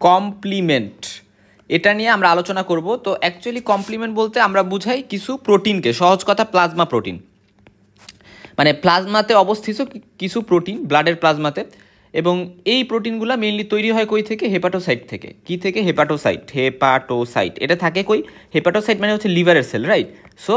Complement, এটা নিয়ে আমরা আলোচনা করব। তো অ্যাকচুয়ালি কমপ্লিমেন্ট বলতে আমরা বুঝাই কিছু প্রোটিনকে, সহজ কথা প্লাজমা প্রোটিন, মানে প্লাজমাতে অবস্থিত কিছু প্রোটিন ব্লাডের প্লাজমাতে, এবং এই প্রোটিনগুলো মেইনলি তৈরি হয় কই থেকে? হেপাটোসাইট থেকে। কি থেকে? হেপাটোসাইট। এটা থাকে কই? হেপাটোসাইট মানে হচ্ছে লিভারের সেল, রাইট? সো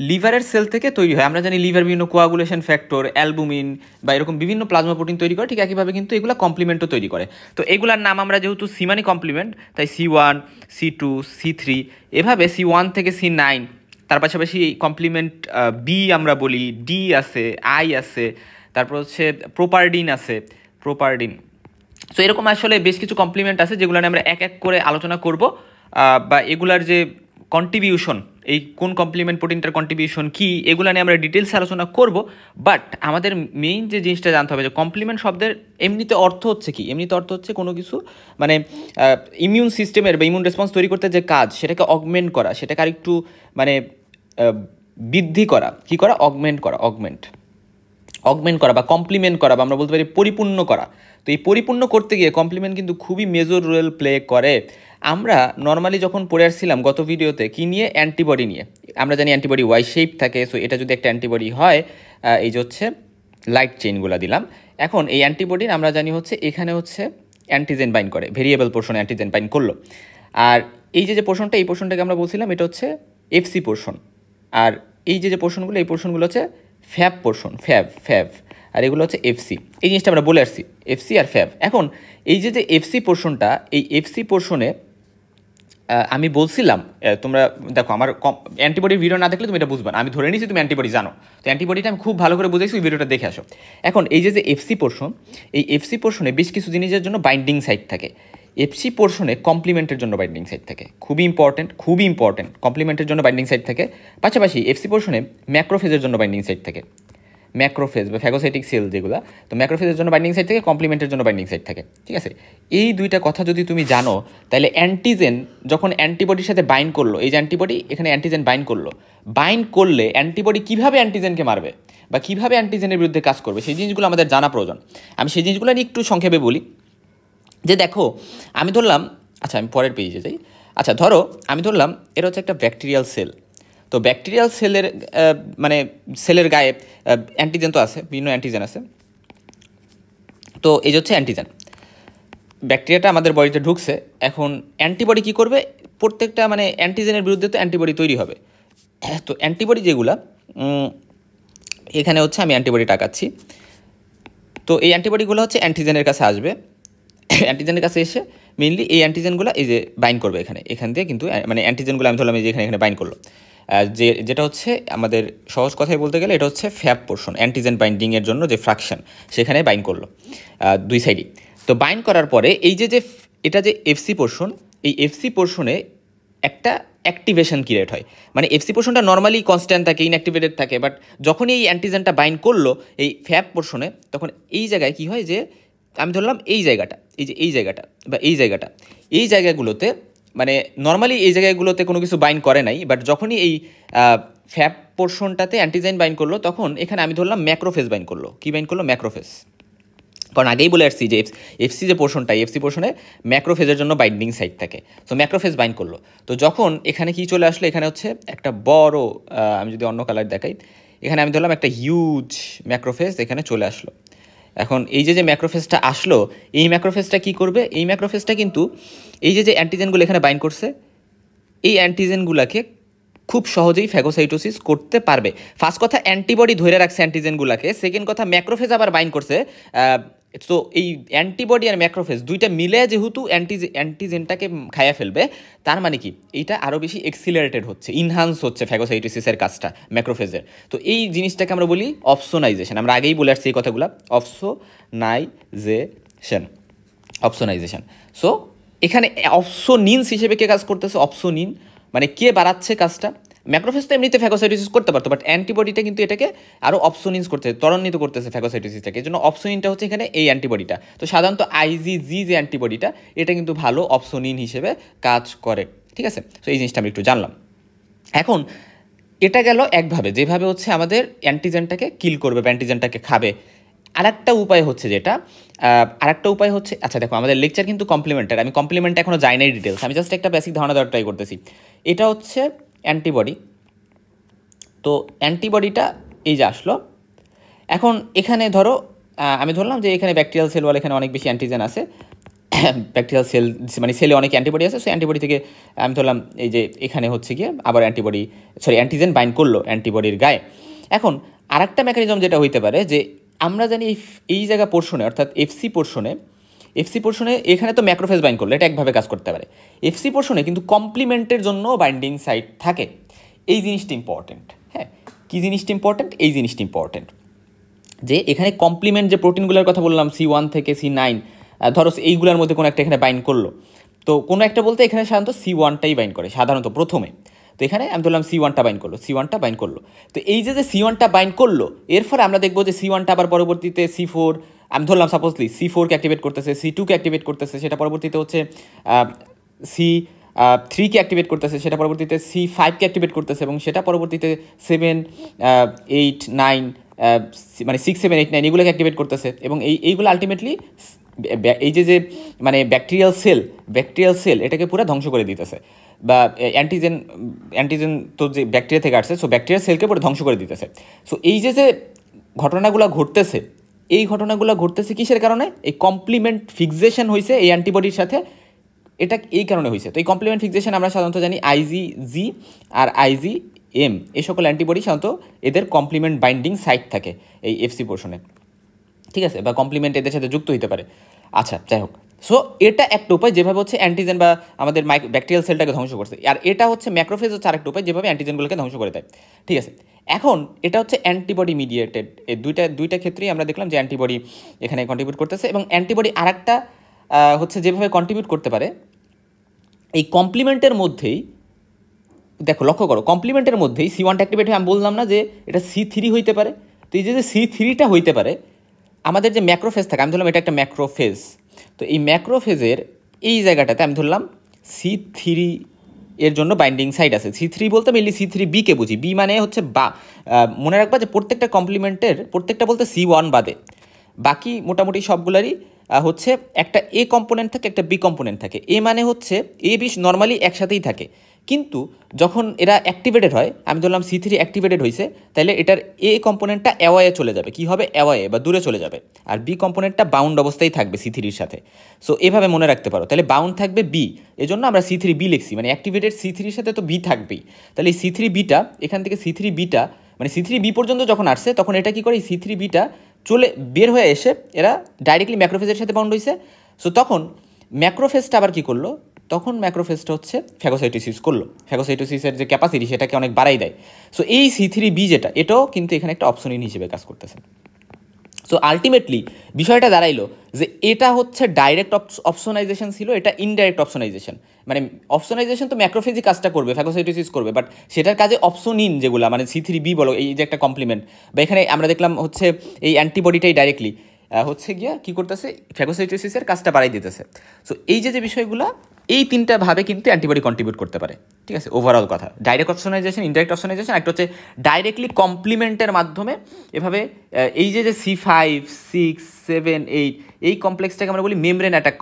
লিভারের সেল থেকে তৈরি হয়। আমরা জানি লিভার বিভিন্ন কোয়াগুলেশন ফ্যাক্টর, অ্যালবুমিন বা এরকম বিভিন্ন প্লাজমা প্রোটিন তৈরি করে, ঠিক একইভাবে কিন্তু এগুলো কমপ্লিমেন্টও তৈরি করে। তো এগুলার নাম আমরা যেহেতু সি মানে কমপ্লিমেন্ট, তাই C1, C2, C3, এভাবে C1 থেকে C9, তার পাশাপাশি কমপ্লিমেন্ট বি আমরা বলি, ডি আছে, আই আছে, তারপর হচ্ছে প্রোপারডিন। সো এরকম আসলে বেশ কিছু কমপ্লিমেন্ট আছে যেগুলো নিয়ে আমরা এক এক করে আলোচনা করব, বা এগুলার যে কন্ট্রিবিউশন, এই কোন কমপ্লিমেন্ট প্রোটিনটার কন্ট্রিবিউশন কী, এগুলো নিয়ে আমরা ডিটেলসে আলোচনা করব। বাট আমাদের মেইন যে জিনিসটা জানতে হবে যে কমপ্লিমেন্ট শব্দের এমনিতে অর্থ হচ্ছে কি? এমনিতে অর্থ হচ্ছে কোনো কিছু মানে ইমিউন সিস্টেমের বা ইমিউন রেসপন্স তৈরি করতে যে কাজ, সেটাকে অগমেন্ট করা, সেটাকে আরেকটু মানে বৃদ্ধি করা। কী করা? অগমেন্ট করা বা কমপ্লিমেন্ট করা, বা আমরা বলতে পারি পরিপূর্ণ করা। তো এই পরিপূর্ণ করতে গিয়ে কমপ্লিমেন্ট কিন্তু খুবই মেজর রোল প্লে করে। আমরা নর্মালি যখন পড়ে আসছিলাম গত ভিডিওতে কি নিয়ে? অ্যান্টিবডি নিয়ে। আমরা জানি অ্যান্টিবডি ওয়াই শেপ থাকে। সো এটা যদি একটা অ্যান্টিবডি হয়, এই যে হচ্ছে লাইট চেইনগুলো দিলাম। এখন এই অ্যান্টিবডির আমরা জানি হচ্ছে এখানে হচ্ছে অ্যান্টিজেন বাইন্ড করে, ভেরিয়েবল পোর্শনে অ্যান্টিজেন বাইন্ড করলো। আর এই যে পোর্শনটা, এই পোর্শনটাকে আমরা বলছিলাম এটা হচ্ছে এফসি পোর্শন। আর এই যে পোর্শনগুলো, এই পোর্শনগুলো হচ্ছে ফ্যাব পোর্শন, ফ্যাব, আর এগুলো হচ্ছে এফসি। এই জিনিসটা আমরা বলে আসছি, এফসি আর ফ্যাব। এখন এই যে এফসি পোর্শনটা, এই এফসি পোর্শনে আমি বলছিলাম, তোমরা দেখো আমার অ্যান্টিবডির ভিডিও না দেখলে তুমি এটা বুঝবে না। আমি ধরে নিয়েছি তুমি অ্যান্টিবডি জানো, তো অ্যান্টিবডিটা আমি খুব ভালো করে বুঝেছি, ওই ভিডিওটা দেখে আসো। এখন এই যে এফসি পোর্শন, এই এফসি পোর্শনে বেশ কিছু জিনিসের জন্য বাইন্ডিং সাইট থাকে। এফসি পোর্শনে কমপ্লিমেন্টের জন্য বাইন্ডিং সাইট থাকে, খুবই ইম্পর্টেন্ট কমপ্লিমেন্টের জন্য বাইন্ডিং সাইট থাকে। পাশাপাশি এফসি পোর্শনে ম্যাক্রোফেজের জন্য বাইন্ডিং সাইট থাকে, ম্যাক্রোফেজ বা ফ্যাগোসাইটিক সেল যেগুলো, তো ম্যাক্রোফেজের জন্য বাইন্ডিং সাইট থাকে, কমপ্লিমেন্টের জন্য বাইন্ডিং সাইট থাকে, ঠিক আছে? এই দুইটা কথা যদি তুমি জানো, তাহলে অ্যান্টিজেন যখন অ্যান্টিবডির সাথে বাইন্ড করলো, এই যে অ্যান্টিবডি এখানে অ্যান্টিজেন বাইন্ড করলে অ্যান্টিবডি কীভাবে অ্যান্টিজেনকে মারবে বা কীভাবে অ্যান্টিজেনের বিরুদ্ধে কাজ করবে, সেই জিনিসগুলো আমাদের জানা প্রয়োজন। আমি সেই জিনিসগুলো নিয়ে একটু সংক্ষেপে বলি। যে দেখো, আমি ধরলাম, আচ্ছা আমি পরের পেজে যাই। আচ্ছা ধরো আমি ধরলাম এটা হচ্ছে একটা ব্যাকটেরিয়াল সেল। তো ব্যাকটেরিয়াল সেলের মানে সেলের গায়ে অ্যান্টিজেন তো আছে, বিভিন্ন অ্যান্টিজেন আছে। তো এই যে হচ্ছে অ্যান্টিজেন, ব্যাকটেরিয়াটা আমাদের বডিতে ঢুকছে। এখন অ্যান্টিবডি কী করবে? প্রত্যেকটা মানে অ্যান্টিজেনের বিরুদ্ধে তো অ্যান্টিবডি তৈরি হবে। তো অ্যান্টিবডি যেগুলো, এখানে হচ্ছে আমি অ্যান্টিবডি টাকাচ্ছি। তো এই অ্যান্টিবডিগুলো হচ্ছে অ্যান্টিজেনের কাছে আসবে। অ্যান্টিজেনের কাছে এসে মেইনলি এই অ্যান্টিজেনগুলো এই যে বাইন্ড করবে এখান দিয়ে, কিন্তু মানে অ্যান্টিজেনগুলো আমি ধরলাম এই যে এখানে বাইন্ড করলো। যেটা হচ্ছে আমাদের সহজ কথায় বলতে গেলে এটা হচ্ছে ফ্যাব পোর্শন, অ্যান্টিজেন বাইন্ডিংয়ের জন্য যে ফ্রাকশন, সেখানে বাইন্ড করলো দুই সাইডই। তো বাইন্ড করার পরে এই যে এটা যে এফসি পোর্শন, এই এফসি পোর্শনে একটা অ্যাক্টিভেশন ক্রিয়েট হয়। মানে এফসি পোর্শনটা নর্মালি কনস্ট্যান্ট থাকে, ইনঅ্যাক্টিভেটেড থাকে, বাট যখনই এই অ্যান্টিজেনটা বাইন্ড করলো এই ফ্যাব পোর্শনে, তখন এই জায়গায় কী হয় যে আমি ধরলাম এই জায়গাটা, এই জায়গাটা বা এই জায়গাগুলোতে, মানে নর্মালি এই জায়গাগুলোতে কোনো কিছু বাইন্ড করে নাই, বাট যখনই এই ফ্যাব পোর্শনটাতে অ্যান্টিজেন বাইন্ড করলো, তখন এখানে আমি ধরলাম ম্যাক্রোফেজ বাইন্ড করলো। কী বাইন্ড করলো? ম্যাক্রোফেজ। কারণ আগেই বলে আসছি যে এফসি যে পোর্শনটা, এফসি পোর্শনে ম্যাক্রোফেজের জন্য বাইন্ডিং সাইট থাকে। তো ম্যাক্রোফেজ বাইন্ড করলো। তো যখন এখানে কি চলে আসলো? এখানে হচ্ছে একটা বড়, আমি যদি অন্য কালার দেখাই, এখানে আমি ধরলাম একটা হিউজ ম্যাক্রোফেজ এখানে চলে আসলো। এখন এই যে ম্যাক্রোফেজটা আসলো, এই ম্যাক্রোফেজটা কী করবে? এই ম্যাক্রোফেজটা কিন্তু এই যে অ্যান্টিজেনগুলো এখানে বাইন্ড করছে, এই অ্যান্টিজেনগুলোকে খুব সহজেই ফ্যাগোসাইটোসিস করতে পারবে। ফার্স্ট কথা, অ্যান্টিবডি ধরে রাখছে অ্যান্টিজেনগুলোকে। সেকেন্ড কথা, ম্যাক্রোফেজ আবার বাইন্ড করছে। তো এই অ্যান্টিবডি আর ম্যাক্রোফেজ দুইটা মিলে যেহেতু অ্যান্টিজেনটাকে খাইয়া ফেলবে, তার মানে কি এইটা আরও বেশি এক্সিলারেটেড হচ্ছে, ইনহান্স হচ্ছে ফ্যাগোসাইটোসিসের কাজটা ম্যাক্রোফেজের। তো এই জিনিসটাকে আমরা বলি অপসোনাইজেশন। আমরা আগেই বলে আসছি এই কথাগুলো, অপসোনাইজেশন। সো এখানে অপসোনিনস হিসেবে কে কাজ করতেছে? অপসোনিন, মানে কে বাড়াচ্ছে কাজটা? ম্যাক্রোফেজ তো এমনিতে ফ্যাগোসাইটোসিস করতে পারতো, বাট অ্যান্টিবডিটা কিন্তু এটাকে আরও অপসোনিনস করতেছে, ত্বরান্বিত করতেছে ফ্যাগোসাইটোসিসটাকে। এই জন্য অপসোনিনটা হচ্ছে এখানে এই অ্যান্টিবডিটা। তো সাধারণত আইজিজি যে অ্যান্টিবডিটা, এটা কিন্তু ভালো অপসোনিন হিসেবে কাজ করে, ঠিক আছে? তো এই জিনিসটা আমি একটু জানলাম। এখন এটা গেল একভাবে, যেভাবে হচ্ছে আমাদের অ্যান্টিজেনটাকে কিল করবে বা অ্যান্টিজেনটাকে খাবে। আরেকটা উপায় হচ্ছে যেটা আচ্ছা দেখো আমাদের লেকচার কিন্তু কমপ্লিমেন্টারি, আমি কমপ্লিমেন্ট এখনও যাই নাই ডিটেলস, আমি জাস্ট একটা বেসিক ধারণা দেওয়ার ট্রাই করতেছি। এটা হচ্ছে অ্যান্টিবডি। তো অ্যান্টিবডিটা এই যে আসলো, এখন এখানে ধরো আমি ধরলাম যে এখানে ব্যাকটেরিয়াল সেল এখানে অনেক বেশি অ্যান্টিজেন আছে, ব্যাকটেরিয়াল সেল মানে সেলে অনেক অ্যান্টিবডি আছে, সো অ্যান্টিবডি থেকে আমি ধরলাম এই যে এখানে হচ্ছে গিয়ে আবার অ্যান্টিজেন বাইন্ড করলো অ্যান্টিবডির গায়ে। এখন আরেকটা মেকানিজম যেটা হইতে পারে যে আমরা জানি এই জায়গা পোর্শনে অর্থাৎ এফসি পোর্শনে এখানে তো ম্যাক্রোফেজ বাইন্ড করলো, এটা একভাবে কাজ করতে পারে। এফসি পোর্শনে কিন্তু কমপ্লিমেন্টের জন্য বাইন্ডিং সাইট থাকে। এই জিনিসটা ইম্পর্টেন্ট। হ্যাঁ, কী জিনিসটা ইম্পর্টেন্ট? এই জিনিসটা ইম্পর্টেন্ট যে এখানে কমপ্লিমেন্ট যে প্রোটিনগুলোর কথা বললাম C1 থেকে C9, ধরো এইগুলোর মধ্যে কোনো একটা এখানে বাইন্ড করলো, তো কোনো একটা বলতে এখানে সাধারণত C1টাই বাইন্ড করে সাধারণত প্রথমে। তো এখানে আমি ধরলাম C1টা বাইন্ড করলো। তো এই যে C1টা বাইন্ড করলো, এর ফলে আমরা দেখবো যে C1টা আবার পরবর্তীতে C4, আমি ধরলাম সাপোজলি C4কে অ্যাক্টিভেট করতেছে, C2কে অ্যাক্টিভেট করতেছে, সেটা পরবর্তীতে হচ্ছে C3কে অ্যাক্টিভেট করতেছে, সেটা পরবর্তীতে C5কে অ্যাক্টিভেট করতেছে, এবং সেটা পরবর্তীতে 7, 8, 9 মানে 6, 7, 8, 9 এগুলোকে অ্যাক্টিভেট করতেছে। এবং এইগুলো আলটিমেটলি এই যে মানে ব্যাকটেরিয়াল সেল এটাকে পুরো ধ্বংস করে দিতেছে, বা অ্যান্টিজেন তো যে ব্যাকটেরিয়া থেকে আসছে, সো ব্যাকটেরিয়াল সেলকে পুরো ধ্বংস করে দিতেছে। সো এই যে ঘটনাগুলো ঘটতেছে, এই ঘটনাগুলো ঘটতেছে কিসের কারণে? এই কমপ্লিমেন্ট ফিক্সেশন হয়েছে এই অ্যান্টিবডির সাথে, এটা এই কারণে হয়েছে। তো এই কমপ্লিমেন্ট ফিক্সেশন আমরা সাধারণত জানি IgG আর IgM, এই সকল অ্যান্টিবডি সাধারণত এদের কমপ্লিমেন্ট বাইন্ডিং সাইট থাকে এই এফসি পোর্শনে, ঠিক আছে, বা কমপ্লিমেন্ট এদের সাথে যুক্ত হতে পারে। আচ্ছা, যাই হোক, সো এটা একটা উপায় যেভাবে হচ্ছে অ্যান্টিজেন বা আমাদের ব্যাকটেরিয়াল সেলটাকে ধ্বংস করছে, আর এটা হচ্ছে ম্যাক্রোফেজ হচ্ছে আরেকটা উপায় যেভাবে অ্যান্টিজেনগুলোকে ধ্বংস করে দেয়, ঠিক আছে। এখন এটা হচ্ছে অ্যান্টিবডি মিডিয়েটেড, এই দুইটা ক্ষেত্রেই আমরা দেখলাম যে অ্যান্টিবডি এখানে কন্ট্রিবিউট করতেছে। এবং অ্যান্টিবডি আরেকটা হচ্ছে যেভাবে কন্ট্রিবিউট করতে পারে, এই কমপ্লিমেন্টের মধ্যেই দেখো, লক্ষ্য করো, কমপ্লিমেন্টের মধ্যেই C1টা অ্যাক্টিভেট হয়ে আমি বললাম না যে এটা C3 হইতে পারে। তো এই যে C3টা হইতে পারে, আমাদের যে ম্যাক্রোফেজ থাকে, আমি ধরলাম এটা একটা ম্যাক্রোফেজ, তো এই ম্যাক্রোফেজের এই জায়গাটাতে আমি ধরলাম C3 এর জন্য বাইন্ডিং সাইট আছে। C3 বলতে মেনলি C3bকে বুঝি, বি মানে হচ্ছে বা, মনে রাখবা যে প্রত্যেকটা কমপ্লিমেন্টের প্রত্যেকটা বলতে C1 বাদে বাকি মোটামুটি সবগুলারই হচ্ছে একটা এ কম্পোনেন্ট থাকে, একটা বি কম্পোনেন্ট থাকে। এ মানে হচ্ছে এ বি নর্মালি একসাথেই থাকে, কিন্তু যখন এরা অ্যাক্টিভেটেড হয়, আমি ধরলাম C3 অ্যাক্টিভেটেড হয়েছে, তাহলে এটার এ কম্পোনেন্টটা অ্যাওয়ে চলে যাবে, কি হবে? অ্যাওয়ে বা দূরে চলে যাবে, আর বি কম্পোনেন্টটা বাউন্ড অবস্থায় থাকবে C3-র সাথে। সো এভাবে মনে রাখতে পারো, তাহলে বাউন্ড থাকবে বি, এজন্য আমরা C3b লিখছি, মানে অ্যাক্টিভেটেড C3-র সাথে তো বি থাকবেই। তাহলে এই C3bটা এখান থেকে C3bটা মানে C3b পর্যন্ত যখন আসছে, তখন এটা কি করে? এই C3bটা বের হয়ে এসে এরা ডাইরেক্টলি ম্যাক্রোফেজের সাথে বাউন্ড হয়েছে। সো তখন ম্যাক্রোফেজটা আবার কি করলো? তখন ম্যাক্রোফেজটা হচ্ছে ফ্যাগোসাইটোসিস করলো, ফ্যাগোসাইটোসিসের যে ক্যাপাসিটি সেটাকে অনেক বাড়াই দেয়। সো এই C3b যেটা, এটাও কিন্তু এখানে একটা অপশনিন হিসেবে কাজ করতেছে। সো আলটিমেটলি বিষয়টা দাঁড়াইলো যে এটা হচ্ছে ডাইরেক্ট অপশনাইজেশন ছিল, এটা ইনডাইরেক্ট অপশনাইজেশন। মানে অপশনাইজেশন তো ম্যাক্রোফেজই কাজটা করবে, ফ্যাগোসাইটোসিস করবে, বাট সেটার কাজে অপশনিন যেগুলো মানে C3b বলো, এই যে একটা কমপ্লিমেন্ট, বা এখানে আমরা দেখলাম হচ্ছে এই অ্যান্টিবডিটাই ডাইরেক্টলি হচ্ছে গিয়া কী করতেছে? ফ্যাগোসাইটোসিসের কাজটা বাড়াই দিতেছে। সো এই যে বিষয়গুলো, এই তিনটা ভাবে কিন্তু অ্যান্টিবডি কন্ট্রিবিউট করতে পারে, ঠিক আছে। ওভারঅল কথা, ডাইরেক্ট অপশনাইজেশন, ইনডাইরেক্ট অপশনাইজেশন, একটা হচ্ছে ডাইরেক্টলি কমপ্লিমেন্টের মাধ্যমে এভাবে এই যে C5, 6, 7, 8 এই কমপ্লেক্সটাকে আমরা বলি মেমব্রেন অ্যাটাক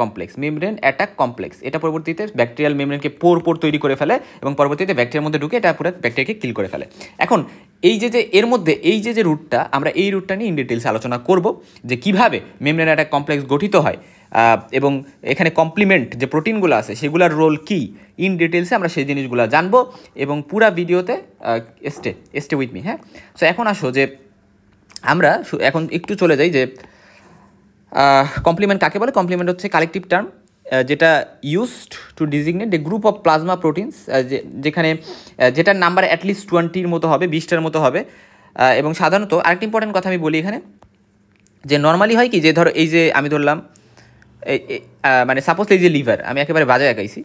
কমপ্লেক্স। এটা পরবর্তীতে ব্যাকটেরিয়াল মেমব্রেনকে পোর তৈরি করে ফেলে, এবং পরবর্তীতে ব্যাকটেরিয়ার মধ্যে ঢুকে এটা পুরো ব্যাকটেরিয়াকে কিল করে ফেলে। এখন এই যে এর মধ্যে এই যে রুটটা, আমরা এই রুটটা নিয়ে ইন ডিটেলস আলোচনা করব যে কীভাবে মেমব্রেন অ্যাটাক কমপ্লেক্স গঠিত হয়, এবং এখানে কমপ্লিমেন্ট যে প্রোটিনগুলো আছে সেগুলোর রোল কী, ইন ডিটেলসে আমরা সেই জিনিসগুলো জানবো, এবং পুরা ভিডিওতে স্টে উইথ মি। হ্যাঁ, সো এখন আসো যে আমরা এখন একটু চলে যাই যে কমপ্লিমেন্ট কাকে বলে। কমপ্লিমেন্ট হচ্ছে কালেকটিভ টার্ম যেটা used to designate a group of plasma proteins, যেখানে যেটার নাম্বার অ্যাটলিস্ট 20-র মতো হবে, 20টার মতো হবে। এবং সাধারণত আরেকটা ইম্পর্টেন্ট কথা আমি বলি এখানে, যে নর্মালি হয় কি, যে ধরো এই যে আমি ধরলাম মানে সাপোজ এই যে লিভার, আমি একেবারে বাজে আঁকাইছি,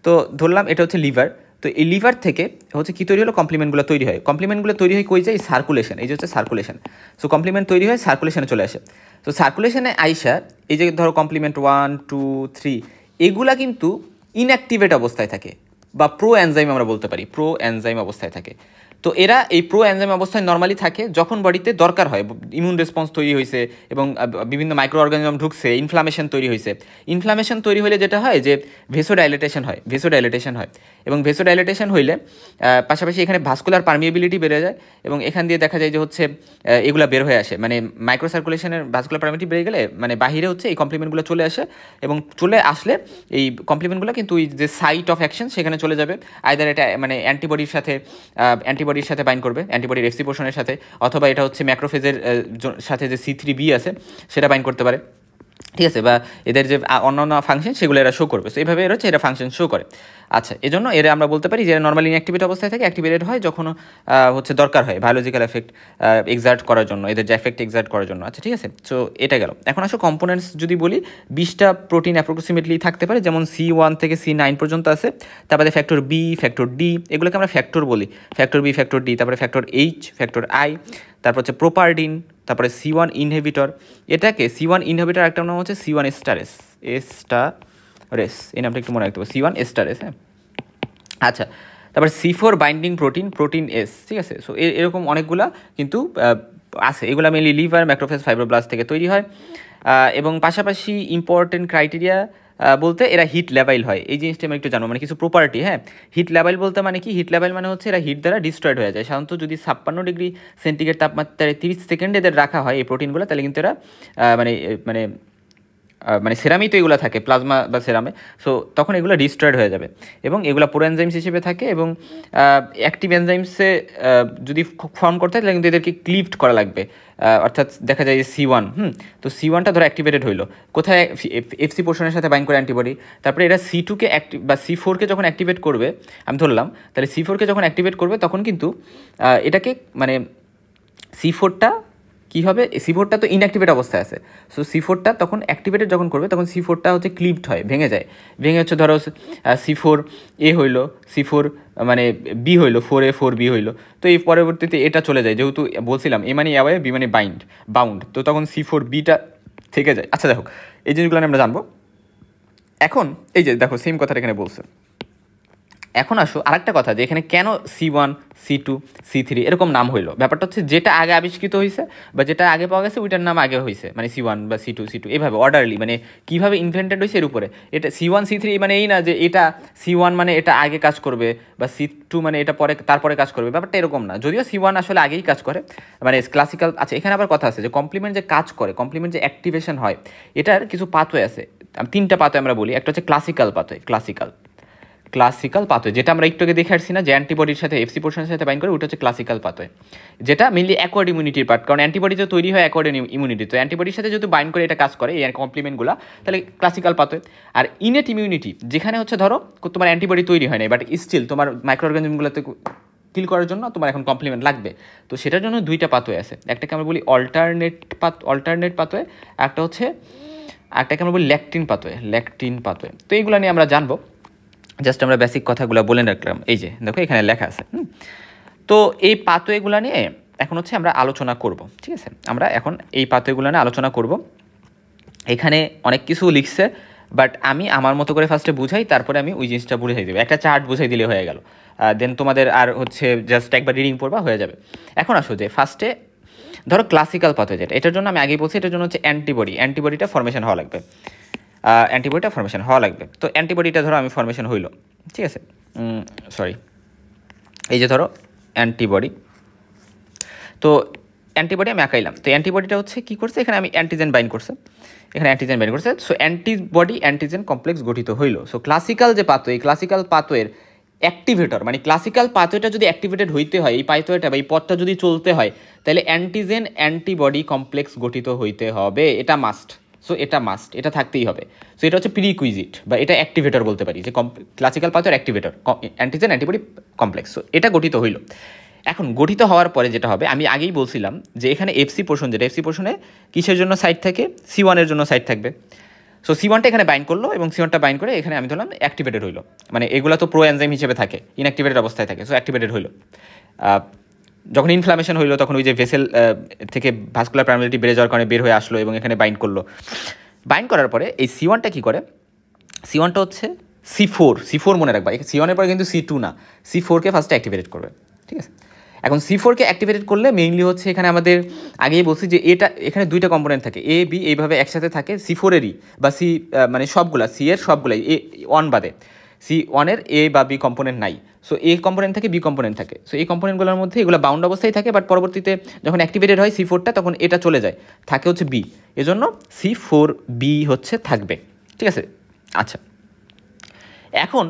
তো ধরলাম এটা হচ্ছে লিভার। তো এই লিভার থেকে হচ্ছে কী তৈরি হলো? কমপ্লিমেন্টগুলো তৈরি হয়। কমপ্লিমেন্টগুলো তৈরি হয় কই যায়? সার্কুলেশন, এই যে হচ্ছে সার্কুলেশন। সো কমপ্লিমেন্ট তৈরি হয়, সার্কুলেশনে চলে আসে। তো সার্কুলেশনে আইসা এই যে ধরো কমপ্লিমেন্ট 1, 2, 3 এগুলা কিন্তু ইনঅ্যাক্টিভেট অবস্থায় থাকে, বা প্রো এনজাইম আমরা বলতে পারি, প্রো এনজাইম অবস্থায় থাকে। তো এরা এই প্রো এনজাইম অবস্থায় নর্মালি থাকে যখন বডিতে দরকার হয়, ইমিউন রেসপন্স তৈরি হয়েছে এবং বিভিন্ন মাইক্রো অর্গানিজম ঢুকছে, ইনফ্লামেশন তৈরি হয়েছে। ইনফ্লামেশন তৈরি হলে যেটা হয় যে ভেসোডাইলেটেশন হয় এবং ভেসোডাইলেটেশন হইলে পাশাপাশি এখানে ভাস্কুলার পারমিয়েবিলিটি বেড়ে যায় এবং এখান দিয়ে দেখা যায় যে হচ্ছে এগুলো বের হয়ে আসে, মানে মাইক্রো সার্কুলেশনের ভাস্কুলার পারমিয়েবিলিটি বেড়ে গেলে মানে বাহিরে হচ্ছে এই কমপ্লিমেন্টগুলো চলে আসে এবং চলে আসলে এই কমপ্লিমেন্টগুলো কিন্তু ওই যে সাইট অফ অ্যাকশন সেখানে চলে যাবে। আইদার এটা মানে অ্যান্টিবডির সাথে বাইন্ড করবে, অ্যান্টিবডির এফসি পোর্শনের সাথে, অথবা এটা হচ্ছে ম্যাক্রোফেজের সাথে যে C3b আছে সেটা বাইন্ড করতে পারে, ঠিক আছে, বা এদের যে অন্যান্য ফাংশন সেগুলো এরা শো করবে। সো এইভাবে এরা হচ্ছে এরা ফাংশন শো করে। আচ্ছা, এই জন্য এরা আমরা বলতে পারি যে নর্মালি ইনঅ্যাক্টিভেট অবস্থায় থাকে, অ্যাক্টিভেটেড হয় যখন হচ্ছে দরকার হয় বায়োলজিক্যাল এফেক্ট এক্সার্ট করার জন্য, এদের যে এফেক্ট এক্সার্ট করার জন্য। আচ্ছা, ঠিক আছে। সো এটা গেল। এখন আসো কম্পোনেন্টস যদি বলি, 20টা প্রোটিন অ্যাপ্রক্সিমেটলি থাকতে পারে, যেমন C1 থেকে C9 পর্যন্ত আছে। তারপরে ফ্যাক্টর বি, ফ্যাক্টর ডি, এগুলোকে আমরা ফ্যাক্টর বলি, ফ্যাক্টর বি, ফ্যাক্টর ডি, তারপরে ফ্যাক্টর এইচ, ফ্যাক্টর আই, তারপর হচ্ছে প্রোপারডিন, তারপরে C1 ইনহিবিটর। এটাকে C1 ইনহিবিটর একটা নাম হচ্ছে C1 এস্টারেস, এই নামটা একটু মনে রাখতে হবে, C1 এস্টারেস। হ্যাঁ, আচ্ছা, তারপর C4 বাইন্ডিং প্রোটিন এস, ঠিক আছে। সো এরকম অনেকগুলা কিন্তু আছে, এগুলো মেনলি লিভার, ম্যাক্রোফেজ, ফাইব্রোব্লাস্ট থেকে তৈরি হয়। এবং পাশাপাশি ইম্পর্টেন্ট ক্রাইটেরিয়া বলতে এরা হিট লেভেল হয়, এই জিনিসটা আমি একটু জানবো, মানে কিছু প্রপার্টি। হ্যাঁ, হিট লেভেল বলতে মানে কি, হিট লেভেল মানে হচ্ছে এরা হিট দ্বারা ডিস্ট্রয়েড হয়ে যায়। সাধারণত যদি 56 ডিগ্রি সেন্টিগ্রেড তাপমাত্রায় 30 সেকেন্ড এদের রাখা হয় এই প্রোটিনগুলো, তাহলে কিন্তু এরা মানে সেরামই তো এগুলো থাকে, প্লাজমা বা সেরামে, সো তখন এগুলো ডিস্ট্রয়েড হয়ে যাবে এবং এগুলো পুরো এনজাইমস হিসেবে থাকে। এবং অ্যাক্টিভ এনজাইমসে যদি ফর্ম করতে হয় তাহলে কিন্তু এদেরকে ক্লিভড করা লাগবে, অর্থাৎ দেখা যায় যে C1, তো C1টা ধরো অ্যাক্টিভেটেড হইলো কোথায়, এফসি পোর্শনের সাথে বাইন্ড করে অ্যান্টিবডি, তারপরে এরা C2কে বা C4কে যখন অ্যাক্টিভেট করবে, আমি ধরলাম, তাহলে C4কে যখন অ্যাক্টিভেট করবে তখন কিন্তু এটাকে মানে C4টা কী হবে, C4টা তো ইনঅ্যাক্টিভেট অবস্থায় আছে, সো C4টা তখন অ্যাক্টিভেটেড যখন করবে তখন C4টা হচ্ছে ক্লিভড হয়, ভেঙে যায়, ভেঙে হচ্ছে ধরো C4A হইলো, C4 মানে বি হইলো, 4A 4B হইলো, তো এই পরবর্তীতে এটা চলে যায়, যেহেতু বলছিলাম A মানে অ্যাওয়ে, B মানে বাউন্ড, তো তখন C4Bটা থেকে যায়। আচ্ছা, দেখো এই জিনিসগুলো আমরা জানবো। এখন এই যে দেখো সেম কথাটা এখানে বলছে। এখন আসো আরেকটা কথা, যে এখানে কেন C1, C2, C3 এরকম নাম হইলো, ব্যাপারটা হচ্ছে যেটা আগে আবিষ্কৃত হয়েছে বা যেটা আগে পাওয়া গেছে ওইটার নাম আগে হয়েছে, মানে C1 বা C2 এইভাবে অর্ডারলি, মানে কীভাবে ইনভেন্টেড হয়েছে এর উপরে। এটা C1 C3 মানে এই না যে এটা C1 মানে এটা আগে কাজ করবে বা C2 মানে এটা পরে তারপরে কাজ করবে, ব্যাপারটা এরকম না, যদিও C1 আসলে আগেই কাজ করে, মানে ক্লাসিক্যাল। আচ্ছা, এখানে আবার কথা আছে যে কমপ্লিমেন্ট যে কাজ করে, কমপ্লিমেন্ট যে অ্যাক্টিভেশন হয়, এটার কিছু পাথওয়ে আছে, 3টা পাথওয়ে আমরা বলি। একটা হচ্ছে ক্লাসিক্যাল পাথওয়ে, যেটা আমরা একটু আগে দেখে আসছি না, যে অ্যান্টিবডির সাথে এফসি পোর্শনের সাথে বাইন্ড করে, ওটা হচ্ছে ক্লাসিক্যাল পাথওয়ে, যেটা মেনলি অ্যাকোয়ার্ড ইমিউনিটির পার্ট, কারণ অ্যান্টিবডি তো তৈরি হয় অ্যাকোয়ার্ড ইমিউনিটি, তো অ্যান্টিবডির সাথে যেহেতু বাইন্ড করে এটা কাজ করে এই কমপ্লিমেন্টগুলো, তাহলে ক্লাসিক্যাল পাথওয়ে। আর ইনেট ইমিউনিটি, যেখানে হচ্ছে ধরো তোমার অ্যান্টিবডি তৈরি হয় না, বাট স্টিল তোমার মাইক্রো অর্গানিজমগুলোতে কিল করার জন্য তোমার এখন কমপ্লিমেন্ট লাগবে, তো সেটার জন্য 2টা পাথওয়ে আছে। একটাকে আমরা বলি অল্টারনেট পাথওয়ে, একটাকে আমরা বলি ল্যাকটিন পাথওয়ে। তো এইগুলো নিয়ে আমরা জানবো, জাস্ট আমরা বেসিক কথাগুলো বলে রাখলাম। এই যে দেখো এখানে লেখা আছে। তো এই পাথওয়েগুলো নিয়ে এখন হচ্ছে আমরা আলোচনা করব, ঠিক আছে। আমরা এখন এই পাথওয়েগুলো নিয়ে আলোচনা করব। এখানে অনেক কিছু লিখছে, বাট আমি আমার মতো করে ফার্স্টে বুঝাই, তারপরে আমি ওই জিনিসটা বুঝাই দেবো, একটা চার্ট বুঝাই দিলে হয়ে গেল, দেন তোমাদের আর হচ্ছে জাস্ট একবার রিডিং পড়বা হয়ে যাবে। এখন আসো যে ফার্স্টে ধরো ক্লাসিক্যাল পাথওয়ে, যেটা এটার জন্য আমি আগেই বলছি, এটার জন্য হচ্ছে অ্যান্টিবডিটা ফর্মেশন হওয়া লাগবে, তো অ্যান্টিবডিটা ধরো আমি ফর্মেশন হইলো, ঠিক আছে, এই যে ধরো অ্যান্টিবডি, তো অ্যান্টিবডি আমি আঁকাইলাম, তো অ্যান্টিবডিটা হচ্ছে কী করছে, এখানে আমি অ্যান্টিজেন বাইন্ড করছে, সো অ্যান্টিবডি অ্যান্টিজেন কমপ্লেক্স গঠিত হইলো। সো ক্লাসিক্যাল যে পাথওয়ে, ক্লাসিক্যাল পাথওয়ের অ্যাক্টিভেটর, মানে ক্লাসিক্যাল পাথওয়েটা যদি অ্যাক্টিভেটেড হইতে হয়, এই পাথওয়েটা বা এই পথটা যদি চলতে হয়, তাহলে অ্যান্টিজেন অ্যান্টিবডি কমপ্লেক্স গঠিত হইতে হবে, এটা মাস্ট, এটা থাকতেই হবে। সো এটা হচ্ছে প্রিরিকুইজিট বা এটা অ্যাক্টিভেটর বলতে পারি, যে ক্লাসিক্যাল পাথওয়ের activator antigen antibody complex, so এটা গঠিত হইল। এখন গঠিত হওয়ার পরে যেটা হবে, আমি আগেই বলছিলাম যে এখানে এফসি পোর্শনে কিসের জন্য সাইড থাকে, C1 এর জন্য সাইড থাকবে। সো C1টা এখানে বাইন্ড করলো এবং C1টা বাইন্ড করে এখানে আমি ধরলাম অ্যাক্টিভেটেড হইলো, মানে এগুলো তো প্রো এনজাইম হিসেবে থাকে, ইনঅ্যাক্টিভেটেড অবস্থায় থাকে, সো অ্যাক্টিভেটেড হইলো। যখন ইনফ্লামেশন হইলো তখন ওই যে ভেসেল থেকে ভাস্কুলার পারমিয়েবিলিটি বেড়ে যাওয়ার কারণে বের হয়ে আসলো এবং এখানে বাইন্ড করলো। বাইন্ড করার পরে এই C1টা কী করে, C1টা হচ্ছে C4 মনে রাখবা, C1 এর পরে কিন্তু C2 না, C4কে ফার্স্টে অ্যাক্টিভেটেড করবে, ঠিক আছে। এখন C4কে অ্যাক্টিভেটেড করলে মেইনলি হচ্ছে এখানে আমাদের আগেই বলছি যে এখানে দুইটা কম্পোনেন্ট থাকে, A B এইভাবে একসাথে থাকে C4-এরই বা মানে সবগুলা C এর সবগুলাই A1 বাদে, C1-এর A বা B কম্পোনেন্ট নাই। সো A কম্পোনেন্ট থাকে, B কম্পোনেন্ট থাকে। সো এই কম্পোনেন্টগুলোর মধ্যে এগুলো বাউন্ড অবস্থায় থাকে, বাট পরবর্তীতে যখন অ্যাক্টিভেটেড হয় C4টা তখন এটা চলে যায়, থাকে হচ্ছে B, এজন্য C4B হচ্ছে থাকবে। ঠিক আছে, আচ্ছা। এখন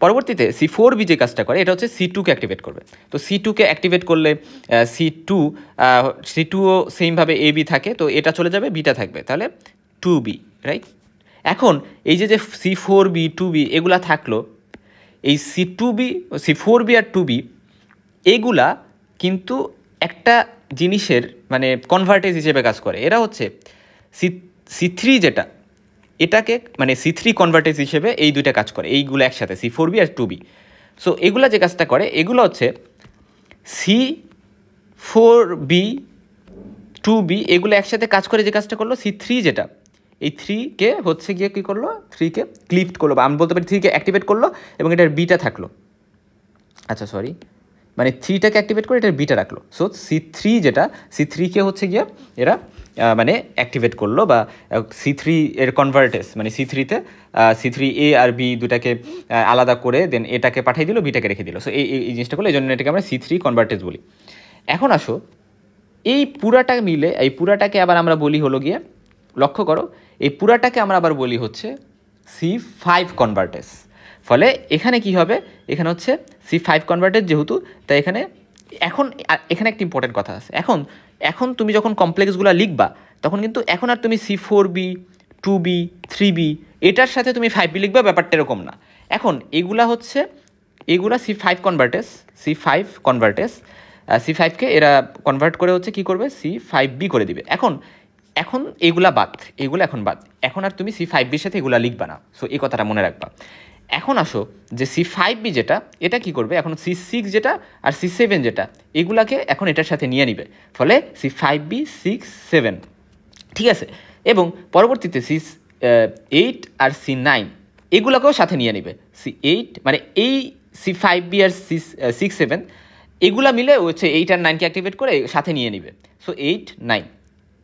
পরবর্তীতে C4B যে কাজটা করে এটা হচ্ছে C2কে অ্যাক্টিভেট করবে। তো C2কে অ্যাক্টিভেট করলে C2ও সেমভাবে AB থাকে, তো এটা চলে যাবে, বিটা থাকবে, তাহলে 2B, রাইট? এখন এই যে C4B 2B এগুলা থাকলো, এই C4B আর 2B এগুলা কিন্তু একটা জিনিসের মানে কনভার্টেজ হিসেবে কাজ করে। এরা হচ্ছে C3 যেটা, এটাকে মানে C3 কনভার্টেজ হিসেবে এই দুইটা কাজ করে, এইগুলো একসাথে C4B আর 2B। সো এগুলা যে কাজটা করে এগুলো হচ্ছে C4B 2B এগুলো একসাথে কাজ করে, যে কাজটা করলো C3 যেটা, এই 3কে হচ্ছে গিয়ে কী করলো, 3কে ক্লিপড করলো, বা আমি বলতে পারি 3কে অ্যাক্টিভেট করলো এবং এটার বিটা থাকলো। আচ্ছা সরি, মানে 3টাকে অ্যাক্টিভেট করে এটার বিটা রাখলো। সো C3কে হচ্ছে গিয়ে এরা মানে অ্যাক্টিভেট করলো, বা C3 এর কনভার্টেস মানে C3-তে C3A আর B দুটাকে আলাদা করে দেন এটাকে পাঠিয়ে দিল, বিটাকে রেখে দিল। সো এই জিনিসটা করলো, এই জন্য এটাকে আমরা C3 কনভার্টেস বলি। এখন আসো এই পুরাটা মিলে এই পুরাটাকে আবার আমরা বলি হলো গিয়ে, লক্ষ্য করো, এই পুরাটাকে আমরা আবার বলি হচ্ছে C5 কনভার্টেস। ফলে এখানে কি হবে, এখানে হচ্ছে C5 কনভার্টেড যেহেতু, তাই এখানে এখানে একটা ইম্পর্টেন্ট কথা আছে। এখন তুমি যখন কমপ্লেক্সগুলো লিখবা তখন কিন্তু এখন আর তুমি C4B 2B 3B এটার সাথে তুমি 5B লিখবা, ব্যাপারটা এরকম না। এখন এগুলা C5 কনভার্টেস, C5কে এরা কনভার্ট করে হচ্ছে কি করবে, C5B করে দিবে। এখন এগুলো এখন বাদ, এখন আর তুমি C5Bর সাথে এগুলা লিখবা না। সো এই কথাটা মনে রাখবা। এখন আসো যে C5B যেটা, এটা কি করবে, এখন C6 যেটা আর C7 যেটা, এগুলাকে এখন এটার সাথে নিয়ে নিবে, ফলে C5B 6 7, ঠিক আছে। এবং পরবর্তীতে C8 আর C9 এগুলাকেও সাথে নিয়ে নিবে। C8 মানে এই C5B আর C6 7 এগুলা মিলে হচ্ছে 8 আর 9কে অ্যাক্টিভেট করে সাথে নিয়ে নিবে। সো 8 9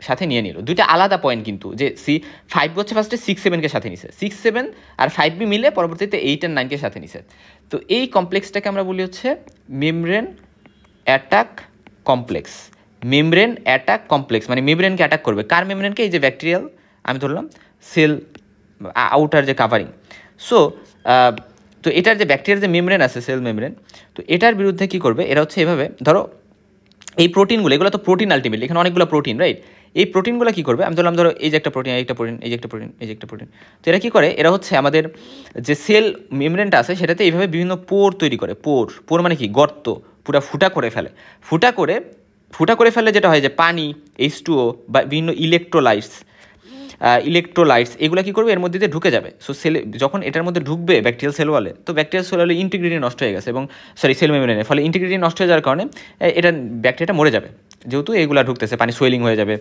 সাথে নিয়ে নিল, দুইটা আলাদা পয়েন্ট কিন্তু, যে C5 হচ্ছে ফার্স্টে 6 7কে সাথে নিছে, 6 7 আর 5B মিলে পরবর্তীতে 8 আর 9কে সাথে নিছে। তো এই কমপ্লেক্সটাকে আমরা বলি হচ্ছে membrane attack complex. Membrane attack complex মানে মেমব্রেনকে অ্যাটাক করবে, কার মেমব্রেনকে, এই যে ব্যাকটেরিয়াল আমি ধরলাম সেল আউটার যে কাভারিং। সো তো এটার যে ব্যাকটেরিয়ার যে মেমব্রেন আছে সেল মেমব্রেন, তো এটার বিরুদ্ধে কি করবে, এরা হচ্ছে এভাবে ধরো এই প্রোটিনগুলো, এগুলো তো প্রোটিন আলটিমেটলি, এখানে অনেকগুলো প্রোটিন, রাইট? এই প্রোটিনগুলো কী করবে, আমি ধরলাম ধরো এই যে একটা প্রোটিন, এই একটা প্রোটিন, এই যে একটা প্রোটিন, এই যে একটা প্রোটিন। তো এরা কী করে, এরা হচ্ছে আমাদের যে সেল মেমব্রেনটা আছে সেটাতে এইভাবে বিভিন্ন পোর তৈরি করে। পোর মানে কি, গর্ত, পুরা ফুটা করে ফেলে, যেটা হয় যে পানি, H2O বা বিভিন্ন ইলেকট্রোলাইটস এগুলো কী করবে, এর মধ্যে দিয়ে ঢুকে যাবে। সো যখন এটার মধ্যে ঢুকবে ব্যাকটেরিয়াল সেল ওয়ালে, তো ব্যাকটেরিয়াল সেল ওয়ালে ইন্টিগ্রিটি নষ্ট হয়ে গেছে, এবং সেল মেমব্রেনের ফলে ইন্টিগ্রিটি নষ্ট হয়ে যাওয়ার কারণে এটা ব্যাকটেরিয়াটা মরে যাবে, যেহেতু এগুলা ঢুকতেছে, পানি সোয়েলিং হয়ে যাবে,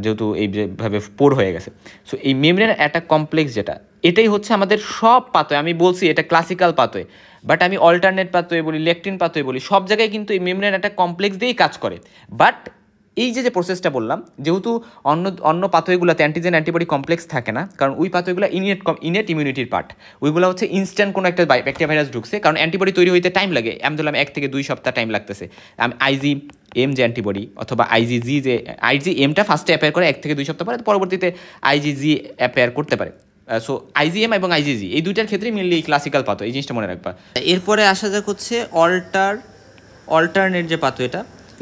যেহেতু এইভাবে পোর হয়ে গেছে। সো এই মেমব্রেন অ্যাটাক কমপ্লেক্স যেটা, এটাই হচ্ছে আমাদের সব পাথোয়, আমি বলছি এটা ক্লাসিক্যাল পাথোয়, বাট আমি অল্টারনেট পাথোয় বলি, লেকটিন পাথোয় বলি, সব জায়গায় কিন্তু এই মেমব্রেন অ্যাটাক কমপ্লেক্স দিয়েই কাজ করে। বাট এই যে প্রসেসটা বললাম, যেহেতু অন্য পাথোয়গুলোতে অ্যান্টিজেন অ্যান্টিবডি কমপ্লেক্স থাকে না, কারণ ওই পাথোয়গুলো ইনেট ইমিউনিটির পার্ট, ওইগুলো হচ্ছে ইনস্ট্যান্ট কোনো একটা ব্যাকটেরিয়া ভাইরাস ঢুকছে, কারণ অ্যান্টিবডি তৈরি হইতে টাইম লাগে, আমি ধরলাম 1 থেকে 2 সপ্তাহ টাইম লাগতেছে। IgM যে অ্যান্টিবডি অথবা IgMটা ফার্স্টে অ্যাপেয়ার করে 1 থেকে 2 সপ্তাহ পরে, পরবর্তীতে IgG অ্যাপেয়ার করতে পারে। সো IgM এবং IgG এই দুইটার ক্ষেত্রে মেনলি ক্লাসিক্যাল পাথো, এই জিনিসটা মনে রাখবা। এরপরে আসা যাক হচ্ছে অল্টারনেট যে পাথো,